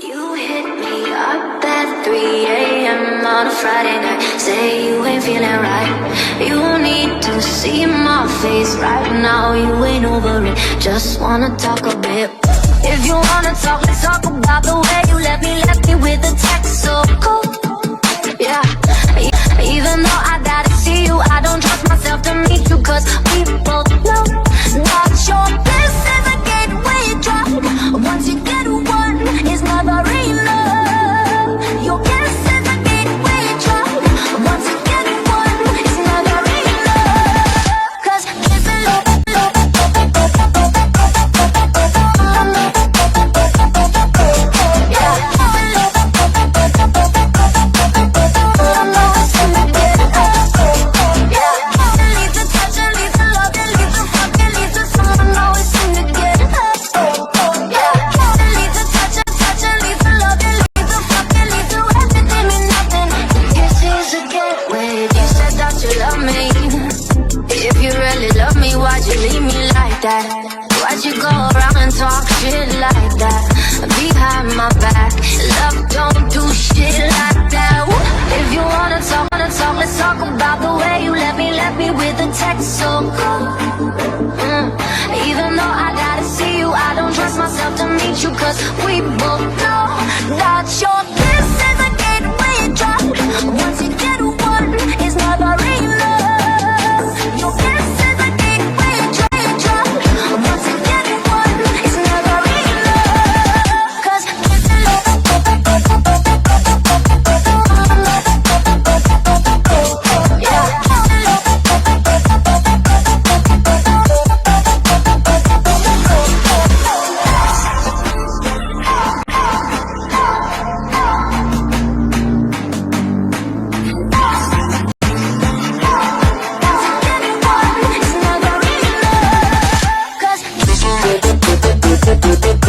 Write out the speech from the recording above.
You hit me up at 3 a.m. on a Friday night. Say you ain't feeling right. You need to see my face right now. You ain't over it, just wanna talk a bit. If you wanna talk, let's talk about the way you left me with a text so cool. Yeah, even though I gotta see you, I don't trust myself to meet you, cause we both know not your bliss is a gateway drug. Once you get one, it's never enough. Your bliss is a gateway drug. Once you get one, it's never enough. Cause it's a why'd you go around and talk shit like that behind my back? Love don't do shit like that. If you wanna talk, let's talk about the way you left me with a text so cool. Even though I gotta see you, I don't trust myself to meet you, cause we both know that your bliss is a gateway drug. Once you get one, it's never enough. Your bliss is a gateway drug. Once you get one, it's never enough. Cause it's a Shooping.